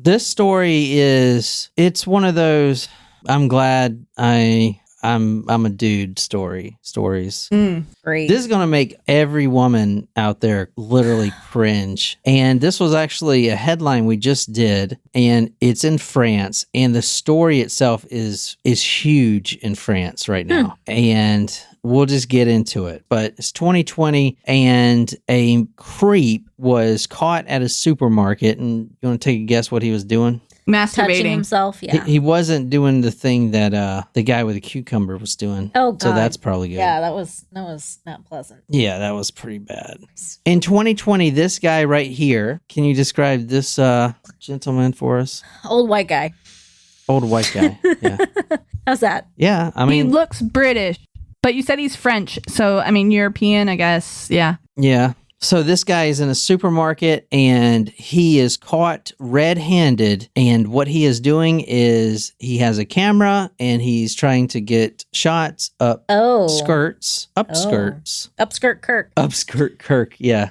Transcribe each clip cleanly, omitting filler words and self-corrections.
This story it's one of those, I'm glad I'm a dude stories. Great. This is going to make every woman out there literally cringe. And this was actually a headline we just did, and it's in France, and the story itself is huge in France right now. And we'll just get into it. But it's 2020, and a creep was caught at a supermarket. And you want to take a guess what he was doing? Touching himself, yeah. He wasn't doing the thing that the guy with the cucumber was doing. Oh, God. So that's probably good. Yeah, that was not pleasant. Yeah, that was pretty bad. In 2020, this guy right here, can you describe this gentleman for us? Old white guy. Old white guy, yeah. How's that? Yeah, I mean... He looks British, but you said he's French, so, I mean, European, I guess, yeah. Yeah. So this guy is in a supermarket, and he is caught red-handed, and what he is doing is he has a camera, and he's trying to get shots up skirts. Upskirt Kirk. Upskirt Kirk, yeah.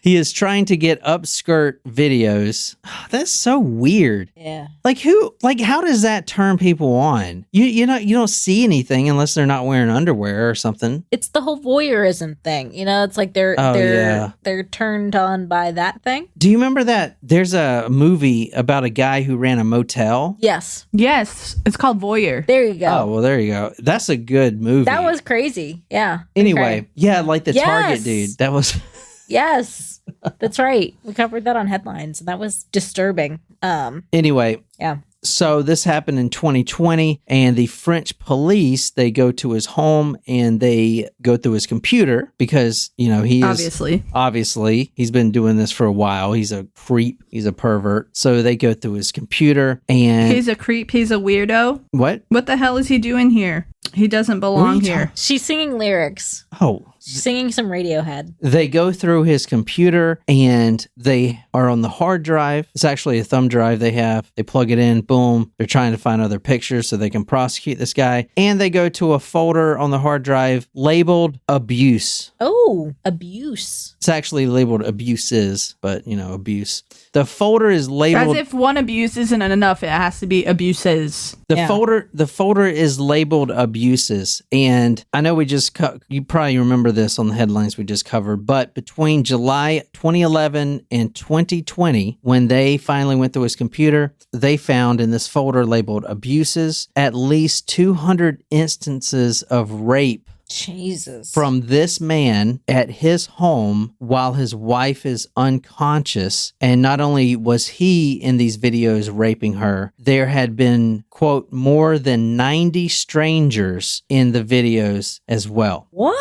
He is trying to get upskirt videos. That's so weird. Yeah. How does that turn people on? You don't see anything unless they're not wearing underwear or something. It's the whole voyeurism thing. You know, it's like they're turned on by that thing. Do you remember that there's a movie about a guy who ran a motel? Yes. Yes. It's called Voyeur. There you go. Oh, well, there you go. That's a good movie. That was crazy. Yeah. Anyway, yeah, like the Target dude. That was... Yes, that's right. We covered that on headlines, and that was disturbing. Anyway. Yeah. So this happened in 2020, and the French police, they go to his home and they go through his computer because, he is... Obviously, he's been doing this for a while. He's a creep. He's a pervert. So they go through his computer and... He's a creep. He's a weirdo. What? What the hell is he doing here? He doesn't belong here. She's singing lyrics. Oh. She's singing some Radiohead. They go through his computer and they are on the hard drive. It's actually a thumb drive they have. They plug it in, boom. They're trying to find other pictures so they can prosecute this guy. And they go to a folder on the hard drive labeled abuse. Oh, abuse. It's actually labeled abuses, but abuse. The folder is labeled... As if one abuse isn't enough, it has to be abuses. The folder is labeled abuses. And I know you probably remember this on the headlines we just covered, but between July 2011 and 2020, when they finally went through his computer, they found in this folder labeled abuses at least 200 instances of rape. Jesus. From this man at his home while his wife is unconscious. And not only was he in these videos raping her, there had been, quote, more than 90 strangers in the videos as well. What?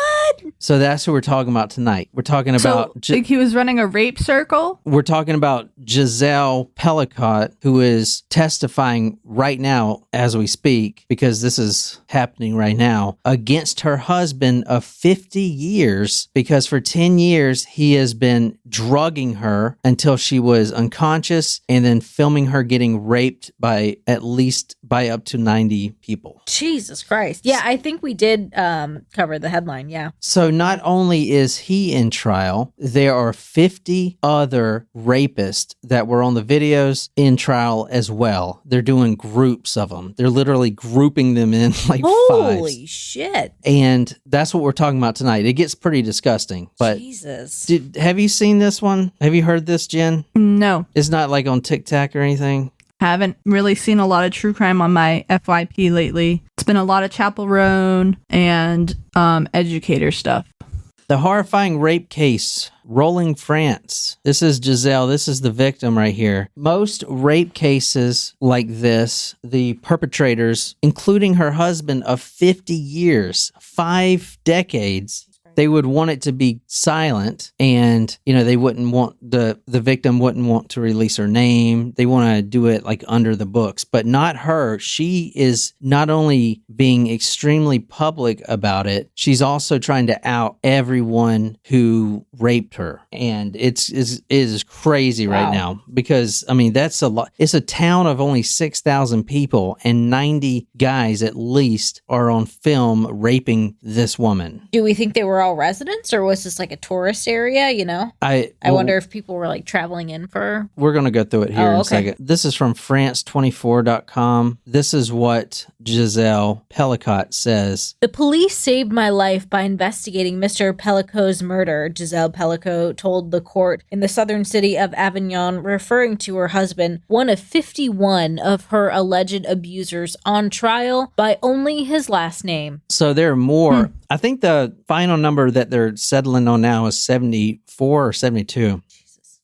So that's who we're talking about tonight. We're talking about... like he was running a rape circle? We're talking about Gisele Pelicot, who is testifying right now as we speak, because this is happening right now, against her husband of 50 years, because for 10 years he has been drugging her until she was unconscious and then filming her getting raped by up to 90 people. Jesus Christ. Yeah, I think we did cover the headline, yeah. So not only is he in trial, there are 50 other rapists that were on the videos in trial as well. They're doing groups of them. They're literally grouping them in like Holy fives. Shit. And that's what we're talking about tonight. It gets pretty disgusting. But Jesus. Have you seen this one? Have you heard this, Jen? No. It's not like on TikTok or anything? Haven't really seen a lot of true crime on my FYP lately. It's been a lot of Chapel Roan and educator stuff. The horrifying rape case rolling France. This is Gisele. This is the victim right here. Most rape cases like this, the perpetrators, including her husband of 50 years, 5 decades, they would want it to be silent, and they wouldn't want the victim wouldn't want to release her name. They want to do it like under the books, but not her. She is not only being extremely public about it, she's also trying to out everyone who raped her, and it is crazy right now, because that's a lot. It's a town of only 6,000 people, and 90 guys at least are on film raping this woman. Do we think they were all all residents, or was this like a tourist area, you know? I wonder if people were like traveling in for... We're going to go through it here in a second. This is from France24.com. This is what Gisele Pelicot says. The police saved my life by investigating Mr. Pelicot's murder, Gisele Pelicot told the court in the southern city of Avignon, referring to her husband, one of 51 of her alleged abusers, on trial by only his last name. So there are more. I think the final number that they're settling on now is 74 or 72.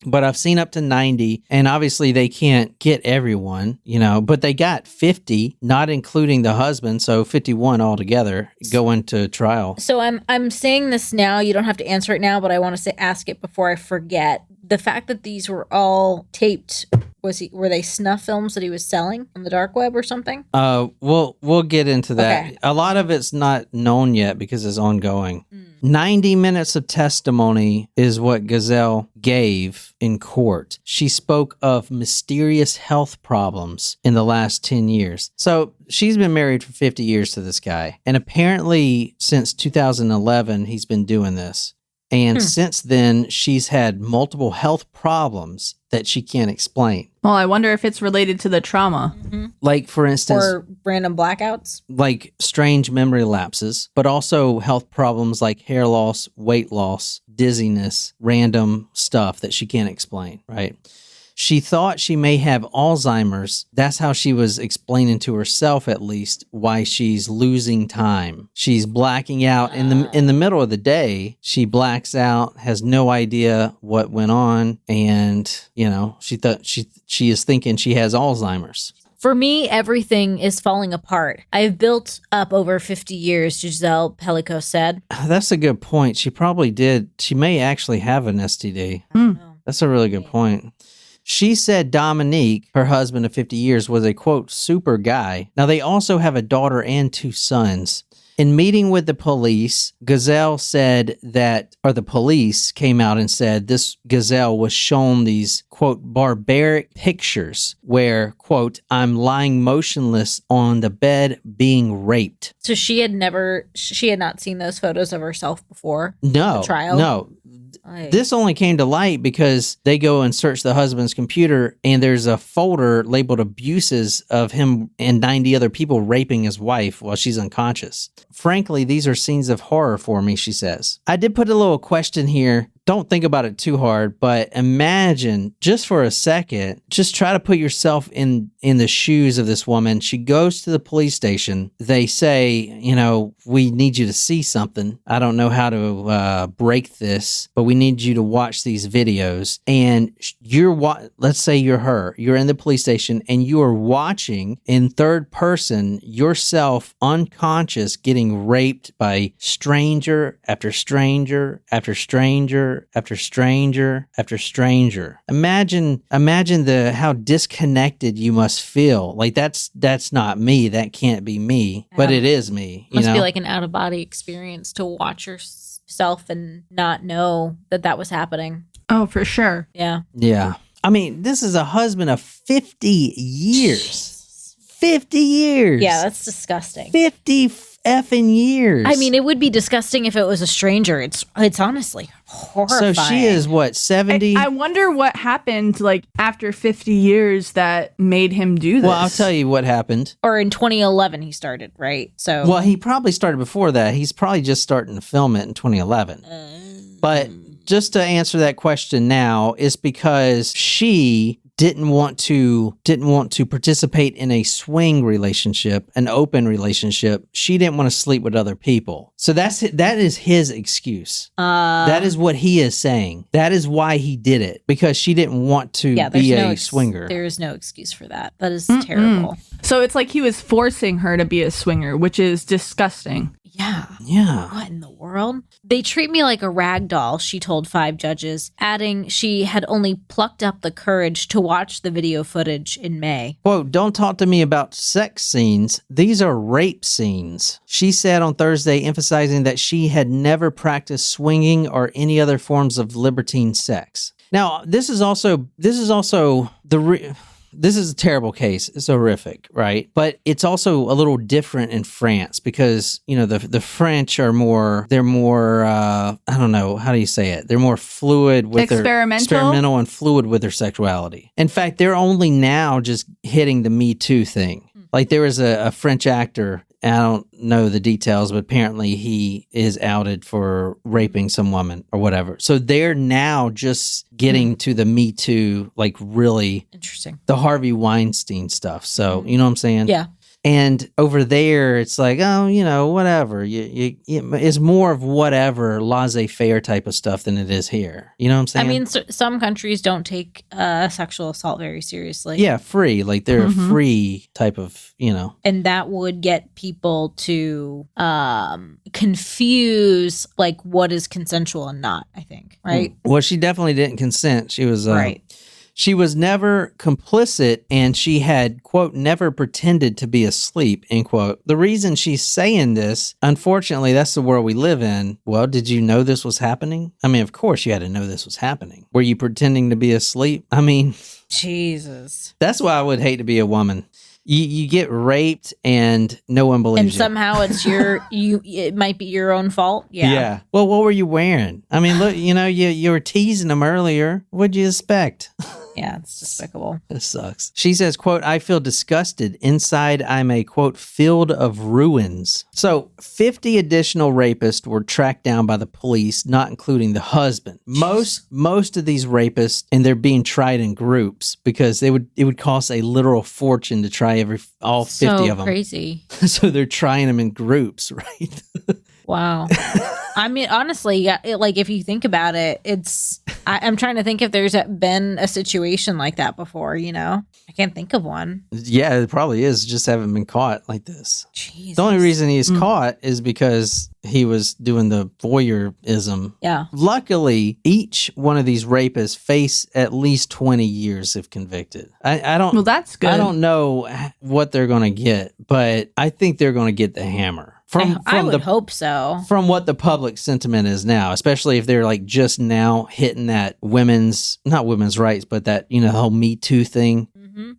But I've seen up to 90, and obviously they can't get everyone, you know, but they got 50, not including the husband, so 51 altogether go into trial. So I'm saying this now. You don't have to answer it now, but I want to ask it before I forget. The fact that these were all taped, were they snuff films that he was selling on the dark web or something? We'll get into that. Okay. A lot of it's not known yet because it's ongoing. 90 minutes of testimony is what Gisele gave in court. She spoke of mysterious health problems in the last 10 years. So she's been married for 50 years to this guy. And apparently since 2011, he's been doing this. And since then, she's had multiple health problems that she can't explain. Well, I wonder if it's related to the trauma. Like, for instance... Or random blackouts? Like strange memory lapses, but also health problems like hair loss, weight loss, dizziness, random stuff that she can't explain, right? She thought she may have Alzheimer's. That's how she was explaining to herself, at least, why she's losing time. She's blacking out in the middle of the day. She blacks out, has no idea what went on, and you know she thought she is thinking she has Alzheimer's. For me, everything is falling apart. I've built up over 50 years, Gisele Pelicot said. That's a good point. She probably did. She may actually have an STD. That's a really good point. She said Dominique, her husband of 50 years, was a, quote, super guy. Now, they also have a daughter and 2 sons. In meeting with the police, Gisele said that, or the police came out and said this Gisele was shown these, quote, barbaric pictures where, quote, I'm lying motionless on the bed being raped. So she had not seen those photos of herself before? No. The trial? No. This only came to light because they go and search the husband's computer and there's a folder labeled abuses of him and 90 other people raping his wife while she's unconscious. Frankly, these are scenes of horror for me, she says. I did put a little question here. Don't think about it too hard, but imagine just for a second, just try to put yourself in the shoes of this woman. She goes to the police station. They say, you know, we need you to see something. I don't know how to break this, but we need you to watch these videos. And let's say you're her. You're in the police station and you are watching in third person yourself unconscious getting raped by stranger after stranger after stranger after stranger after stranger. Imagine how disconnected you must feel. Like that's not me. That can't be me, but it is me. Must be like an out of body experience to watch yourself and not know that was happening. Oh, for sure. Yeah. Yeah. I mean, this is a husband of 50 years. 50 years. Yeah, that's disgusting. 50 effing years. I mean, it would be disgusting if it was a stranger. It's honestly horrifying. So she is what, 70? I wonder what happened like after 50 years that made him do this. Well, I'll tell you what happened. Or in 2011 he started, right? So well, he probably started before that. He's probably just starting to film it in 2011. But just to answer that question now, is because she didn't want to participate in a swing relationship, an open relationship. She didn't want to sleep with other people. So that is his excuse. That is what he is saying. That is why he did it, because she didn't want to be a swinger. There is no excuse for that. That is terrible. So it's like he was forcing her to be a swinger, which is disgusting. Yeah. Yeah. What in the world? They treat me like a rag doll, she told 5 judges, adding she had only plucked up the courage to watch the video footage in May. Quote, don't talk to me about sex scenes. These are rape scenes. She said on Thursday, emphasizing that she had never practiced swinging or any other forms of libertine sex. Now, this is also this is a terrible case. It's horrific, right? But it's also a little different in France because, the French are they're more, I don't know, how do you say it? They're more fluid with experimental and fluid with their sexuality. In fact, they're only now just hitting the Me Too thing. Like there was a French actor, I don't know the details, but apparently he is outed for raping some woman or whatever. So they're now just getting to the Me Too, like really interesting, the Harvey Weinstein stuff. So, you know what I'm saying? Yeah. And over there, it's like, whatever. It's more of whatever laissez-faire type of stuff than it is here. You know what I'm saying? I mean, some countries don't take sexual assault very seriously. Yeah, free. Like they're a free type of, And that would get people to confuse like what is consensual and not, I think, right? Well, she definitely didn't consent. She was right. She was never complicit, and she had, quote, never pretended to be asleep, end quote. The reason she's saying this, unfortunately, that's the world we live in. Well, did you know this was happening? I mean, of course you had to know this was happening. Were you pretending to be asleep? I mean... Jesus. That's why I would hate to be a woman. You get raped and no one believes you. And somehow it's it might be your own fault. Yeah. Yeah. Well, what were you wearing? I mean, look, you were teasing them earlier. What'd you expect? Yeah, it's despicable. This sucks. She says, quote, I feel disgusted. Inside, I'm a, quote, field of ruins. So 50 additional rapists were tracked down by the police, not including the husband. Most of these rapists, and they're being tried in groups because it would cost a literal fortune to try all 50 of them. Crazy. So they're trying them in groups, right? Wow. I mean, honestly, yeah, like if you think about it, I'm trying to think if there's been a situation like that before, I can't think of one. Yeah, it probably is. Just haven't been caught like this. Jesus. The only reason he's caught is because he was doing the voyeurism. Yeah. Luckily, each one of these rapists face at least 20 years if convicted. I don't. Well, that's good. I don't know what they're going to get, but I think they're going to get the hammer. I would hope so. From what the public sentiment is now, especially if they're like just now hitting that not women's rights, but that, the whole Me Too thing.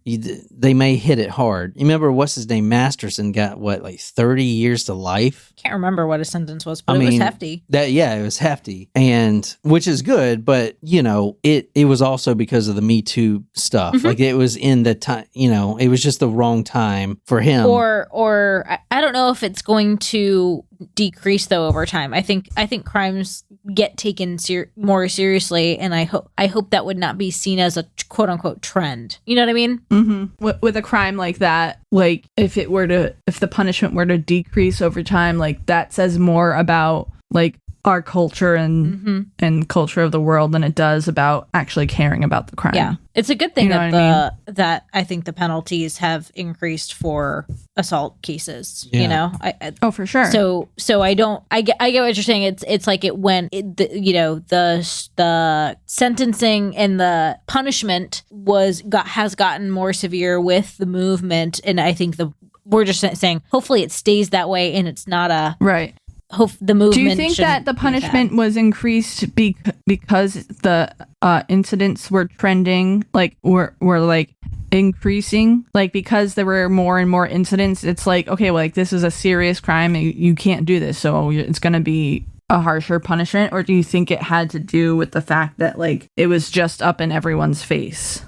They may hit it hard. You remember, what's his name? Masterson got 30 years to life? Can't remember what his sentence was, but it was hefty. It was hefty. And which is good, but it was also because of the Me Too stuff. Like it was in the time, it was just the wrong time for him. Or I don't know if it's going to decrease though over time. I think crimes get taken more seriously, and I hope that would not be seen as a quote unquote trend. You know what I mean? Mm-hmm. With a crime like that, like if the punishment were to decrease over time, like that says more about like our culture and culture of the world than it does about actually caring about the crime. Yeah, it's a good thing that that I think the penalties have increased for assault cases. Yeah. Oh, for sure. So I get what you're saying. It's like the sentencing and the punishment has gotten more severe with the movement, and I think we're just saying hopefully it stays that way and it's not a right. The movement. Do you think that the punishment was increased because the incidents were trending, like were like increasing, like because there were more and more incidents? It's like, okay, well, like this is a serious crime, and you can't do this, so it's going to be a harsher punishment? Or do you think it had to do with the fact that like it was just up in everyone's face?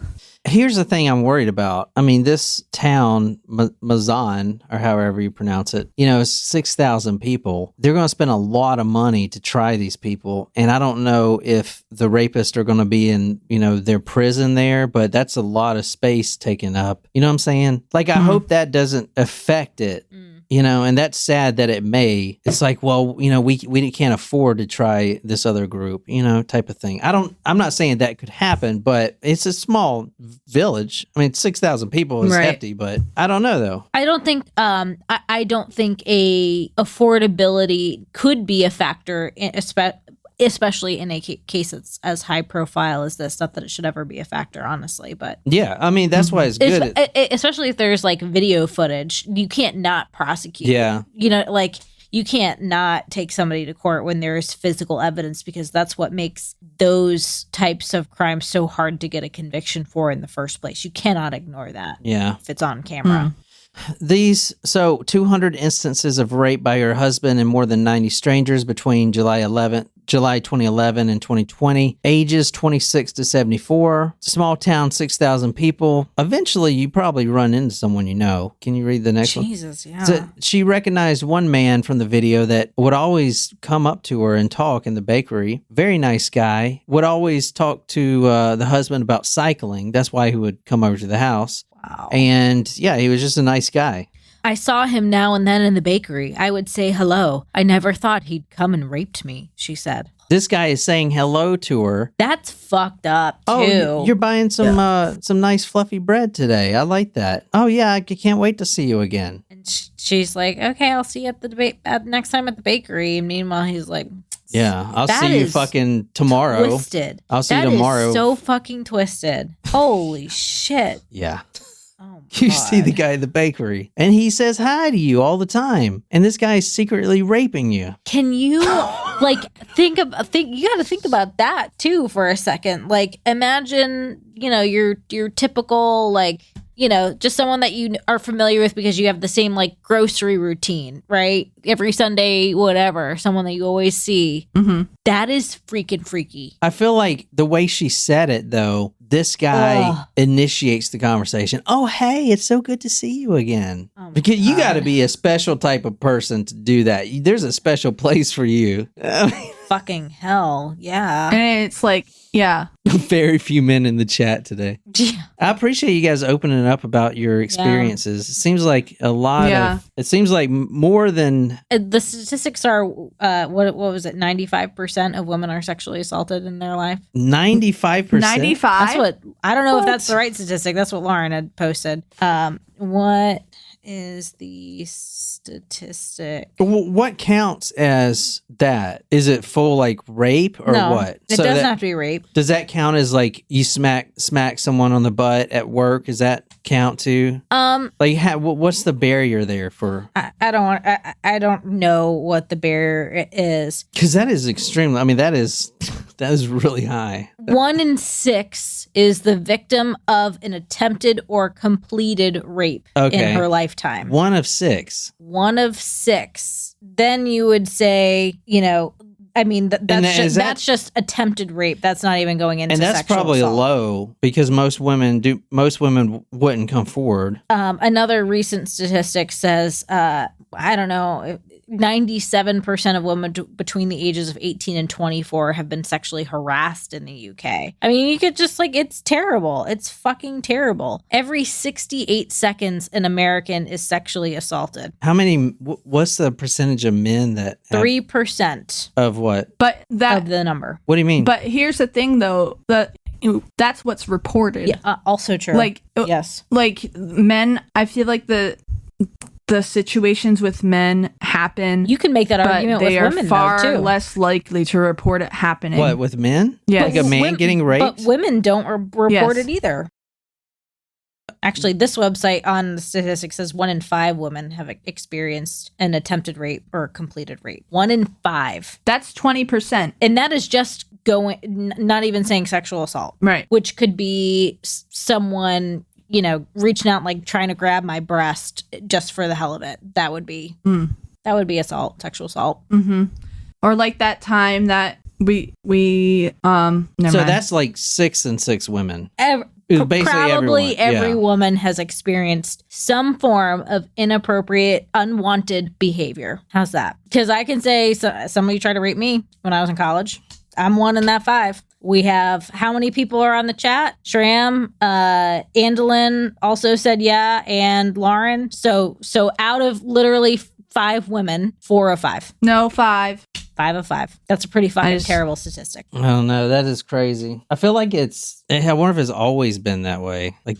Here's the thing I'm worried about. I mean, this town, Mazan, or however you pronounce it, 6,000 people. They're going to spend a lot of money to try these people. And I don't know if the rapists are going to be in, their prison there, but that's a lot of space taken up. You know what I'm saying? Like, I hope that doesn't affect it. And that's sad that it may. It's like, well, we can't afford to try this other group, type of thing. I'm not saying that could happen, but it's a small village. I mean, 6,000 people is hefty, but I don't know though. I don't think I don't think a affordability could be a factor, especially in a case that's as high profile as this. Not that it should ever be a factor, honestly, but yeah, I mean that's why it's good. Especially if there's like video footage, you can't not prosecute. Yeah, like you can't not take somebody to court when there's physical evidence, because that's what makes those types of crimes so hard to get a conviction for in the first place. You cannot ignore that. Yeah. If it's on camera. 200 instances of rape by her husband and more than 90 strangers between July 2011 and 2020. Ages 26 to 74. Small town, 6,000 people. Eventually, you probably run into someone you know. Can you read the next one? Jesus, yeah. So she recognized one man from the video that would always come up to her and talk in the bakery. Very nice guy. Would always talk to the husband about cycling. That's why he would come over to the house. Wow. And yeah, he was just a nice guy. I saw him now and then in the bakery. I would say hello. I never thought he'd come and raped me, she said. This guy is saying hello to her. That's fucked up, too. Oh, you're buying some nice fluffy bread today. I like that. Oh, yeah, I can't wait to see you again. And she's like, okay, I'll see you at the next time at the bakery. And meanwhile, he's like, yeah, I'll see you fucking tomorrow. Twisted. I'll see you tomorrow. That is so fucking twisted. Holy shit. Yeah. Oh, you see the guy at the bakery, and he says hi to you all the time, and this guy is secretly raping you. Can you you got to think about that too for a second. Like, imagine, your typical, just someone that you are familiar with because you have the same grocery routine, right? Every Sunday, whatever, someone that you always see. Mm-hmm. That is freaking freaky. I feel like the way she said it, though, this guy initiates the conversation. Oh, hey, it's so good to see you again. Oh, because you got to be a special type of person to do that. There's a special place for you. Fucking hell. Yeah. And it's like, yeah. Very few men in the chat today. Yeah. I appreciate you guys opening up about your experiences. Yeah. It seems like a lot of, it seems like more than. The statistics are, what was it? 95% of women are sexually assaulted in their life. 95%? 95? That's what, I don't know if that's the right statistic. That's what Lauren had posted. What is the statistic? What counts as that? Is it full rape or no, what? It doesn't have to be rape. Does that count as you smack someone on the butt at work? Does that count too? What's the barrier there for? I don't know what the barrier is. Because that is extremely. I mean, that is really high. 1 in 6 is the victim of an attempted or completed rape in her lifetime. 1 of 6. 1 of 6. Then you would say, that's just attempted rape. That's not even going into sexual assault. And that's probably low because most women wouldn't come forward. Another recent statistic says, 97% of women between the ages of 18 and 24 have been sexually harassed in the UK. I mean, you could just it's terrible. It's fucking terrible. Every 68 seconds, an American is sexually assaulted. How many, what's the percentage of men that 3% of what? But of the number. What do you mean? But here's the thing though, that's what's reported. Yeah, also true. Yes. Men, I feel like the situations with men happen. You can make that argument with women, they are far though, too. less likely to report it happening. What, with men? Yeah, a man getting raped? But women don't report it either. Actually, this website on the statistics says 1 in 5 women have experienced an attempted rape or completed rape. 1 in 5. That's 20%. And that is just not even saying sexual assault. Right. Which could be someone, reaching out, trying to grab my breast just for the hell of it. That would be assault, sexual assault. Mm-hmm. Or that time that we that's 6 and 6 women. Probably every woman has experienced some form of inappropriate, unwanted behavior. How's that? Because I can say somebody tried to rape me when I was in college. I'm 1 in that 5. We have, how many people are on the chat? Shram, Andalyn also said yeah, and Lauren. So out of literally 5 women, 4 of 5. No, 5. 5 of 5. That's a pretty fucking terrible statistic. Oh no, that is crazy. I feel like I wonder if it's always been that way. I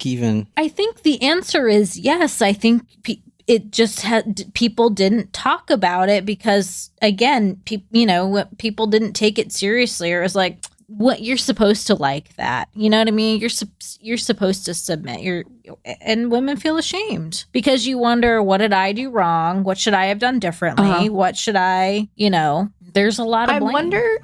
think the answer is yes. I think it just people didn't talk about it because, again, people didn't take it seriously, or it was what, you're supposed to like that. You know what I mean? You're supposed to submit. and women feel ashamed because you wonder, what did I do wrong? What should I have done differently? What should I, there's a lot of blame. I wonder,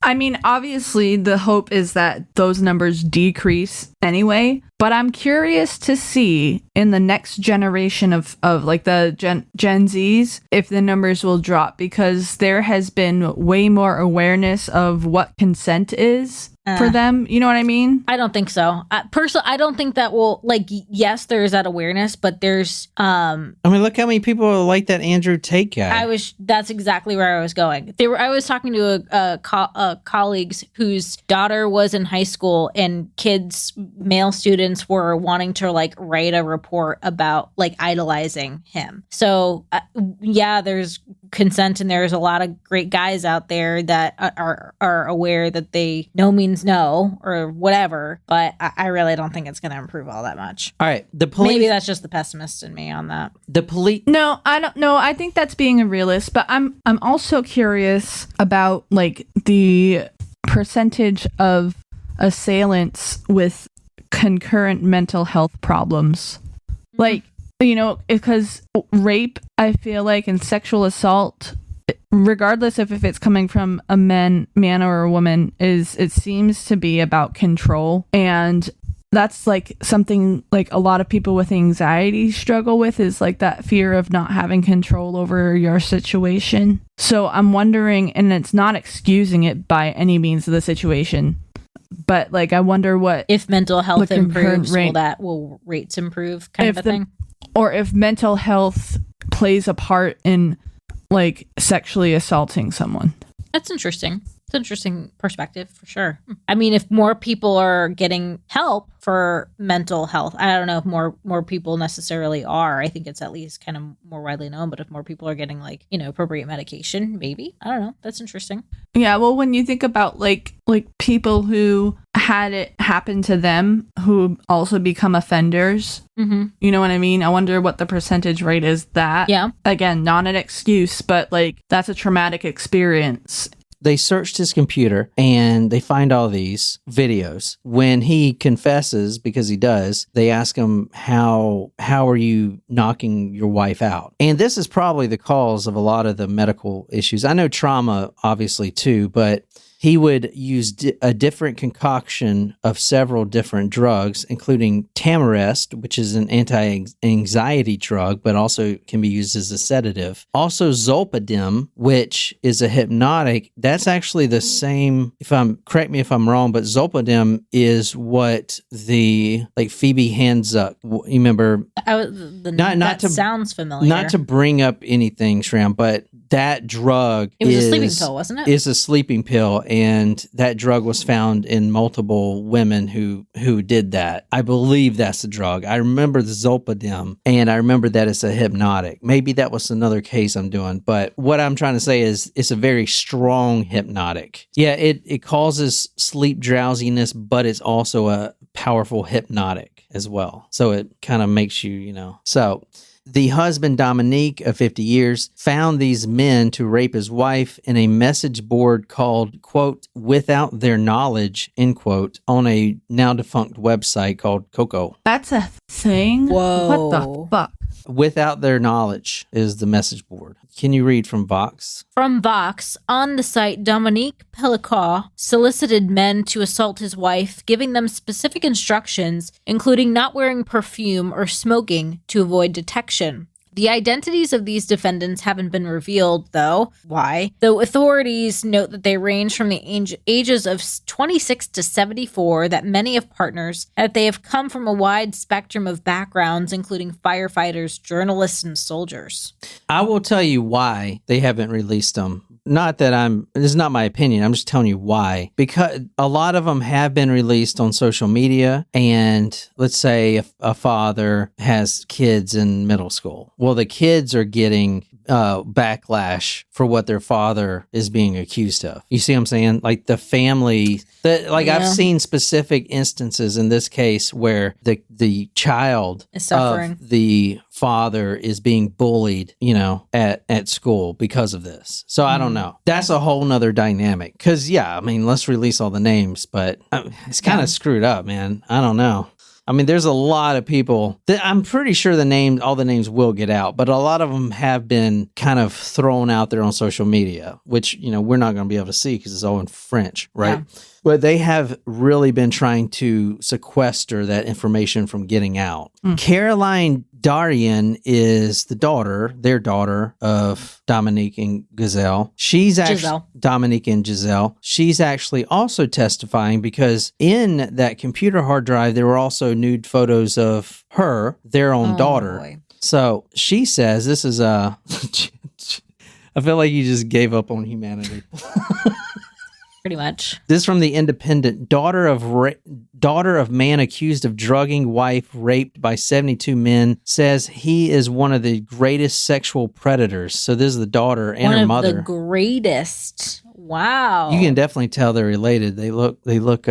I mean, obviously the hope is that those numbers decrease anyway, but I'm curious to see in the next generation of like the Gen Zs, if the numbers will drop, because there has been way more awareness of what consent is for them. You know what I mean? I don't think so. Personally, I don't think that will, yes, there's that awareness, but there's, I mean, look how many people are like that Andrew Tate guy. That's exactly where I was going. I was talking to colleagues whose daughter was in high school, and male students were wanting to write a report about idolizing him. So yeah, there's consent, and there's a lot of great guys out there that are aware that they no means no or whatever, but I really don't think it's going to improve all that much. All right, the police. Maybe that's just the pessimist in me on that. The police. No, I don't know. I think that's being a realist, but I'm also curious about the percentage of assailants with concurrent mental health problems. Because rape, I feel like, and sexual assault, regardless of if it's coming from a man or a woman, it seems to be about control. And that's something a lot of people with anxiety struggle with, is that fear of not having control over your situation. So I'm wondering, and it's not excusing it by any means of the situation, but I wonder what if mental health improves, will rates improve, kind of a thing, or if mental health plays a part in sexually assaulting someone. That's interesting. It's an interesting perspective for sure. I mean, if more people are getting help for mental health, I don't know if more people necessarily are. I think it's at least kind of more widely known, but if more people are getting appropriate medication, maybe. I don't know. That's interesting. Yeah, well, when you think about people who had it happen to them who also become offenders, you know what I mean? I wonder what the percentage rate is that. Yeah. Again, not an excuse, but that's a traumatic experience. They searched his computer and they find all these videos. When he confesses, because he does, they ask him, how are you knocking your wife out? And this is probably the cause of a lot of the medical issues. I know trauma, obviously, too, but he would use a different concoction of several different drugs, including Tamarest, which is an anti-anxiety drug, but also can be used as a sedative. Also Zolpidem, which is a hypnotic. That's actually the same, correct me if I'm wrong, but Zolpidem is what the, Phoebe Handzuk, you remember? That sounds familiar. Not to bring up anything, Shram, but that drug a sleeping pill, wasn't it? Is a sleeping pill, and that drug was found in multiple women who did that. I believe that's the drug. I remember the Zolpidem, and I remember that it's a hypnotic. Maybe that was another case I'm doing, but what I'm trying to say is it's a very strong hypnotic. Yeah, it causes sleep drowsiness, but it's also a powerful hypnotic as well. So it kind of makes you, So the husband, Dominique, of 50 years, found these men to rape his wife in a message board called, quote, without their knowledge, end quote, on a now defunct website called Coco. That's a thing? Whoa. What the fuck? Without their knowledge is the message board. Can you read from Vox? From Vox, on the site, Dominique Pelicot solicited men to assault his wife, giving them specific instructions, including not wearing perfume or smoking to avoid detection. The identities of these defendants haven't been revealed, though. Why? Though authorities note that they range from the ages of 26 to 74, that many have partners, and that they have come from a wide spectrum of backgrounds, including firefighters, journalists, and soldiers. I will tell you why they haven't released them. Not that this is not my opinion. I'm just telling you why. Because a lot of them have been released on social media. And let's say a father has kids in middle school. Well, the kids are getting backlash for what their father is being accused of. You see what I'm saying? The family, I've seen specific instances in this case where the child is suffering. Of the father is being bullied, at school because of this. So I don't know. That's a whole nother dynamic. Because, let's release all the names, but it's kind of screwed up, man. I don't know. I mean, there's a lot of people that I'm pretty sure all the names will get out, but a lot of them have been kind of thrown out there on social media, which, we're not going to be able to see because it's all in French, right? Yeah. But they have really been trying to sequester that information from getting out. Caroline Darien is their daughter of Dominique and Gisele. Dominique and Gisele. She's actually also testifying because in that computer hard drive, there were also nude photos of her, their own daughter. Boy. So she says, this is I feel like you just gave up on humanity. Pretty much. This from the Independent. Daughter of man accused of drugging wife raped by 72 men says he is one of the greatest sexual predators. So this is the daughter and her mother. One of the greatest. Wow. You can definitely tell they're related. They look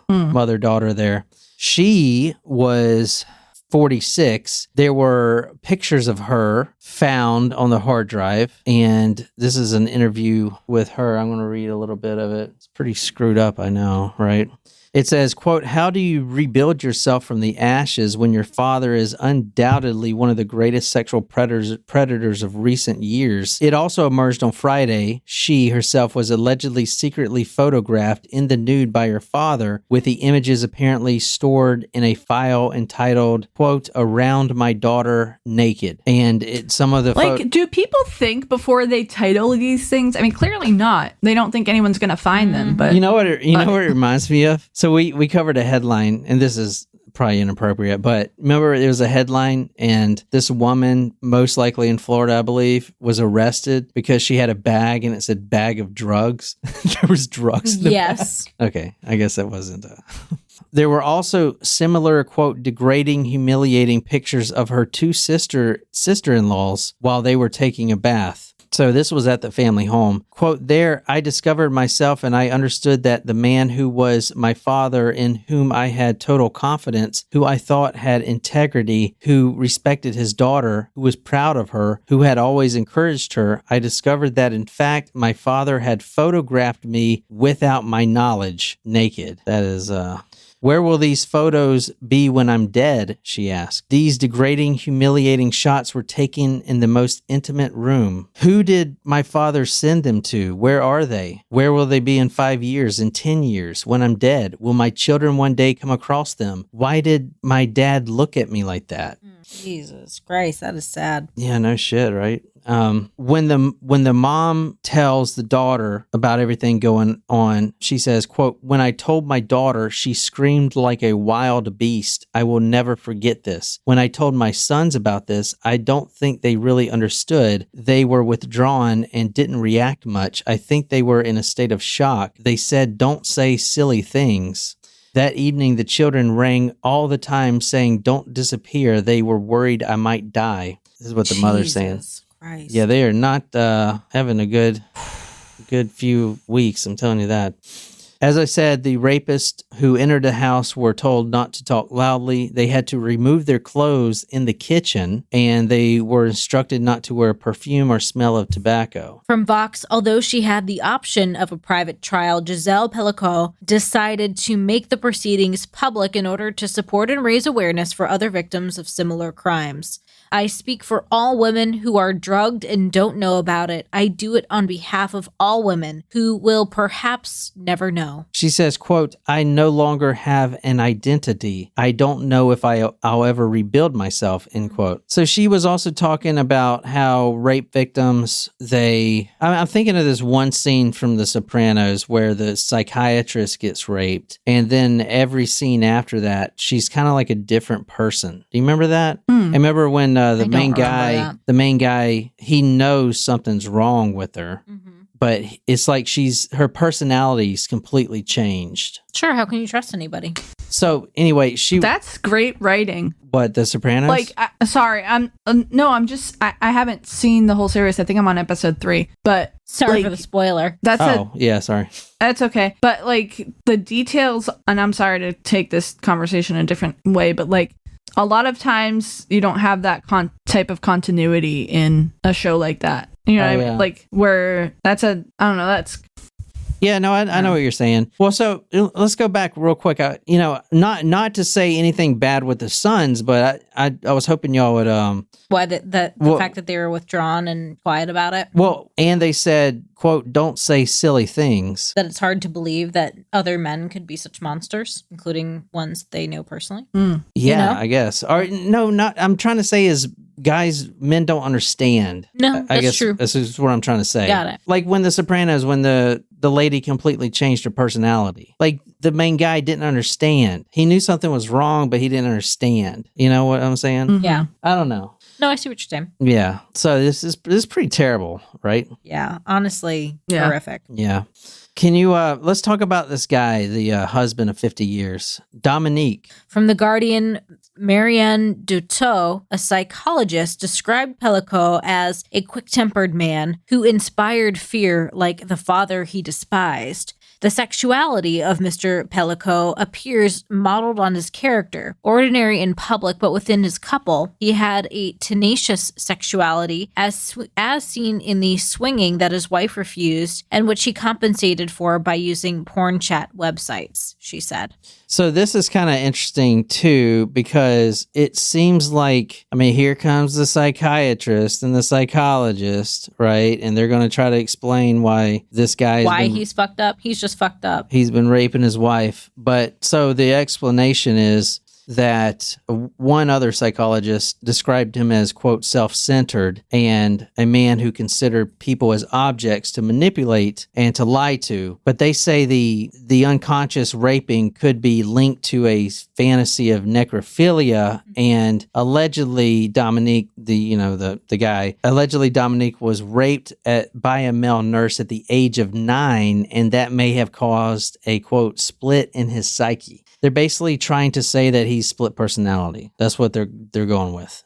mother-daughter there. She was 46. There were pictures of her found on the hard drive, and this is an interview with her. I'm going to read a little bit of it. It's pretty screwed up, I know, right? It says, quote, "How do you rebuild yourself from the ashes when your father is undoubtedly one of the greatest sexual predators of recent years?" It also emerged on Friday. She herself was allegedly secretly photographed in the nude by her father, with the images apparently stored in a file entitled, quote, "Around my daughter naked." And some of the do people think before they title these things? I mean, clearly not. They don't think anyone's going to find them. But you know what it reminds me of? So we covered a headline, and this is probably inappropriate, but remember there was a headline, and this woman, most likely in Florida, I believe, was arrested because she had a bag, and it said bag of drugs. There was drugs in the bag. Okay, I guess that wasn't There were also similar, quote, degrading, humiliating pictures of her two sister-in-laws while they were taking a bath. So this was at the family home. Quote, "There, I discovered myself and I understood that the man who was my father, in whom I had total confidence, who I thought had integrity, who respected his daughter, who was proud of her, who had always encouraged her, I discovered that, in fact, my father had photographed me without my knowledge, naked." That is, "Where will these photos be when I'm dead?" she asked. "These degrading, humiliating shots were taken in the most intimate room. Who did my father send them to? Where are they? Where will they be in 5 years, in 10 years, when I'm dead? Will my children one day come across them? Why did my dad look at me like that?" Jesus Christ, that is sad. Yeah, no shit, right? When the mom tells the daughter about everything going on, she says, quote, "When I told my daughter, she screamed like a wild beast. I will never forget this. When I told my sons about this, I don't think they really understood. They were withdrawn and didn't react much. I think they were in a state of shock. They said, 'Don't say silly things.' That evening, the children rang all the time saying, 'Don't disappear.' They were worried I might die." This is what the mother's saying. Christ. Yeah, they are not having a good few weeks, I'm telling you that. As I said, the rapists who entered the house were told not to talk loudly. They had to remove their clothes in the kitchen, and they were instructed not to wear perfume or smell of tobacco. From Vox, although she had the option of a private trial, Gisele Pelicot decided to make the proceedings public in order to support and raise awareness for other victims of similar crimes. "I speak for all women who are drugged and don't know about it. I do it on behalf of all women who will perhaps never know." She says, quote, "I no longer have an identity. I don't know if I'll ever rebuild myself," end quote. So she was also talking about how rape victims, I'm thinking of this one scene from The Sopranos where the psychiatrist gets raped, and then every scene after that, she's kind of like a different person. Do you remember that? I remember when the main guy, he knows something's wrong with her, but it's like her personality's completely changed. Sure, how can you trust anybody? So anyway, that's great writing. What, The Sopranos? I haven't seen the whole series. I think I'm on episode 3, but sorry for the spoiler. Yeah, sorry. That's okay. But like the details, and I'm sorry to take this conversation a different way, but like a lot of times you don't have that type of continuity in a show like that. You know what I mean? Like where that's Yeah, no, I know what you're saying. Well, so let's go back real quick. Not to say anything bad with the Sons, but I was hoping y'all would Why the fact that they were withdrawn and quiet about it? Well, and they said, quote, don't say silly things. That it's hard to believe that other men could be such monsters, including ones they know personally. Yeah, I guess. Or no, not. I'm trying to say is men don't understand. No, I guess true. This is what I'm trying to say. Got it. Like when The Sopranos, when the lady completely changed her personality. Like the main guy didn't understand. He knew something was wrong, but he didn't understand. You know what I'm saying? Yeah. I don't know. No, I see what you're saying. Yeah. So this is pretty terrible, right? Yeah. Honestly, horrific. Yeah. Can you let's talk about this guy, the husband of 50 years, Dominique. From The Guardian, Marianne Duteau, a psychologist, described Pelicot as a quick-tempered man who inspired fear like the father he despised. The sexuality of Mr. Pelicot appears modeled on his character. Ordinary in public, but within his couple, he had a tenacious sexuality as seen in the swinging that his wife refused and which he compensated for by using porn chat websites, she said. So this is kind of interesting too, because it seems like, here comes the psychiatrist and the psychologist, right? And they're going to try to explain why this guy he's fucked up. He's just fucked up. He's been raping his wife. But so the explanation is that one other psychologist described him as, quote, self-centered and a man who considered people as objects to manipulate and to lie to. But they say the unconscious raping could be linked to a fantasy of necrophilia, and allegedly Dominique, the guy, allegedly Dominique was raped by a male nurse at the age of 9, and that may have caused a, quote, split in his psyche. They're basically trying to say that he's split personality. That's what they're going with.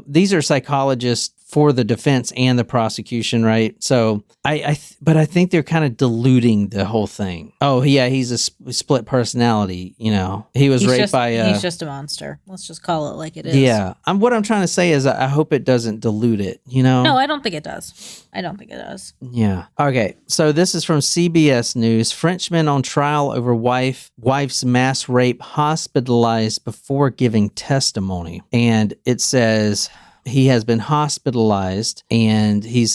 These are psychologists for the defense and the prosecution, right? So but I think they're kind of diluting the whole thing. Oh yeah, he's a split personality. He's just a monster. Let's just call it like it is. Yeah. What I'm trying to say is I hope it doesn't dilute it. No, I don't think it does. Yeah. Okay. So this is from CBS News. Frenchman on trial over wife's mass rape hospitalized before giving testimony. And it says he has been hospitalized, and it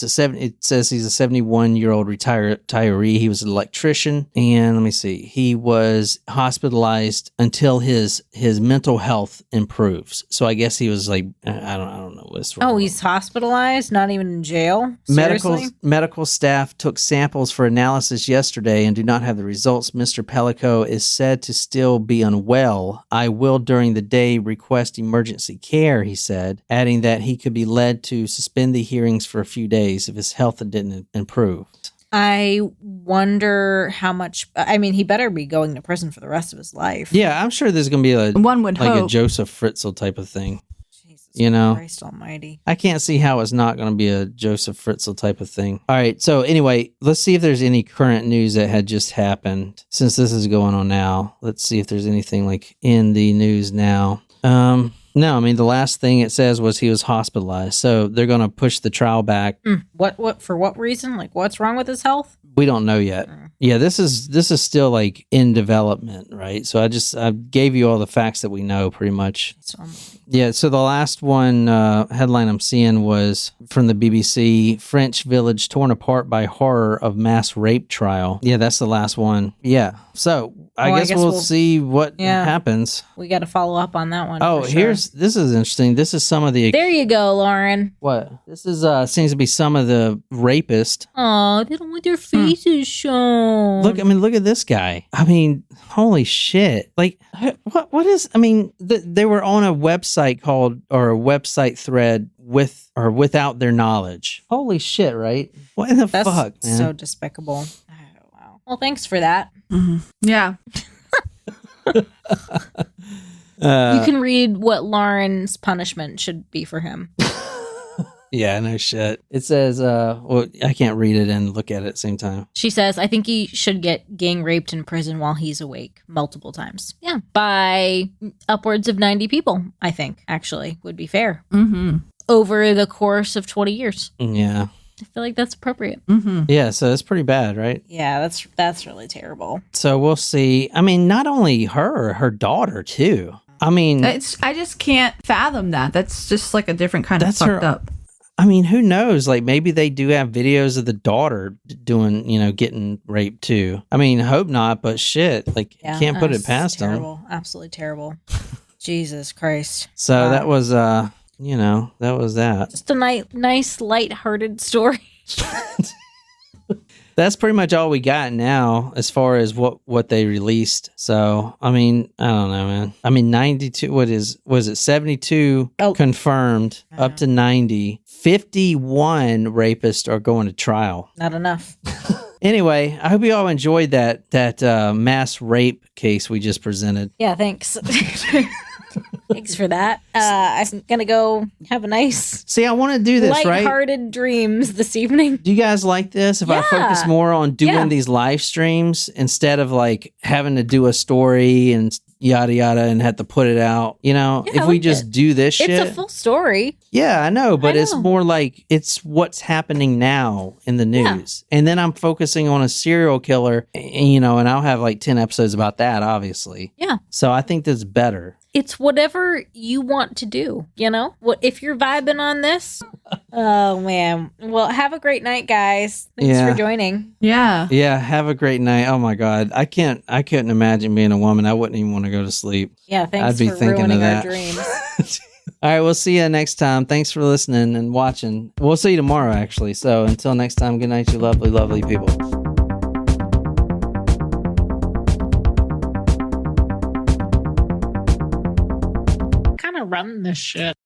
says he's a 71-year-old retiree. He was an electrician, and let me see. He was hospitalized until his mental health improves. So I guess he was like, I don't know what's wrong. Oh, he's hospitalized, not even in jail? Seriously? Medical staff took samples for analysis yesterday and do not have the results. Mr. Pelicot is said to still be unwell. I will during the day request emergency care, he said, adding that he could be led to suspend the hearings for a few days if his health didn't improve. I wonder how much. He better be going to prison for the rest of his life. Yeah, I'm sure there's going to be one would hope a Joseph Fritzl type of thing. Jesus Christ almighty. I can't see how it's not going to be a Joseph Fritzl type of thing. All right, so anyway, let's see if there's any current news that had just happened since this is going on now. Let's see if there's anything in the news now. No, the last thing it says was he was hospitalized. So they're going to push the trial back. What for what reason? What's wrong with his health? We don't know yet. Yeah, this is still in development, right? So I gave you all the facts that we know pretty much. Yeah, so the last one headline I'm seeing was from the BBC, French village torn apart by horror of mass rape trial. Yeah, that's the last one. Yeah. So I guess we'll see what happens. We got to follow up on that one. Oh, this is interesting. This is some of the... There you go, Lauren. What? This is seems to be some of the rapists. Oh, they don't want their faces shown. Look at this guy. Holy shit. What is... they were on a website or a website thread with or without their knowledge. Holy shit, right? What in the fuck, man? That's so despicable. Oh, wow. Well, thanks for that. Mm-hmm. Yeah. You can read what Lauren's punishment should be for him. Yeah, no shit. It says, I can't read it and look at it at the same time. She says, I think he should get gang raped in prison while he's awake multiple times. Yeah. By upwards of 90 people, I think, actually, would be fair. Mm-hmm. Over the course of 20 years. Yeah. I feel like that's appropriate. Mm-hmm. Yeah, so it's pretty bad, right? Yeah, that's really terrible. So we'll see. I mean, not only her daughter too. I mean, I just can't fathom that. That's just like a different kind of That's fucked her- up. I mean, who knows? Like maybe they do have videos of the daughter doing, getting raped too. I mean, hope not, but shit, like Yeah, you can't put it that's past them. terrible. Absolutely terrible. Jesus Christ. So Wow. that was, that was that. Just a nice, lighthearted story. That's pretty much all we got now as far as what they released. So, I mean, I don't know, man. I mean, 92, was it 72 confirmed up to 90. 51 rapists are going to trial. Not enough. Anyway, I hope you all enjoyed that mass rape case we just presented. Yeah, thanks. Thanks for that. I'm going to go have a nice, See, I want to do this, right? lighthearted dreams this evening. Do you guys like this? If I focus Yeah. more on doing Yeah. these live streams instead of like having to do a story and yada yada and have to put it out, Yeah, if I we like just it. do this shit. It's a full story. Yeah, I know, but I it's know. more like it's what's happening now in the news. And then I'm focusing on a serial killer, and I'll have like 10 episodes about that, obviously. Yeah. So I think that's better. It's whatever you want to do, What if you're vibing on this? Oh man. Well, have a great night, guys. Thanks Yeah. for joining. Yeah. Yeah, have a great night. Oh my God. I couldn't imagine being a woman. I wouldn't even want to go to sleep. Yeah, thanks I'd be for thinking of ruining our that. dreams. All right, we'll see you next time. Thanks for listening and watching. We'll see you tomorrow, actually. So until next time, good night, you lovely, lovely people. Kind of run this shit.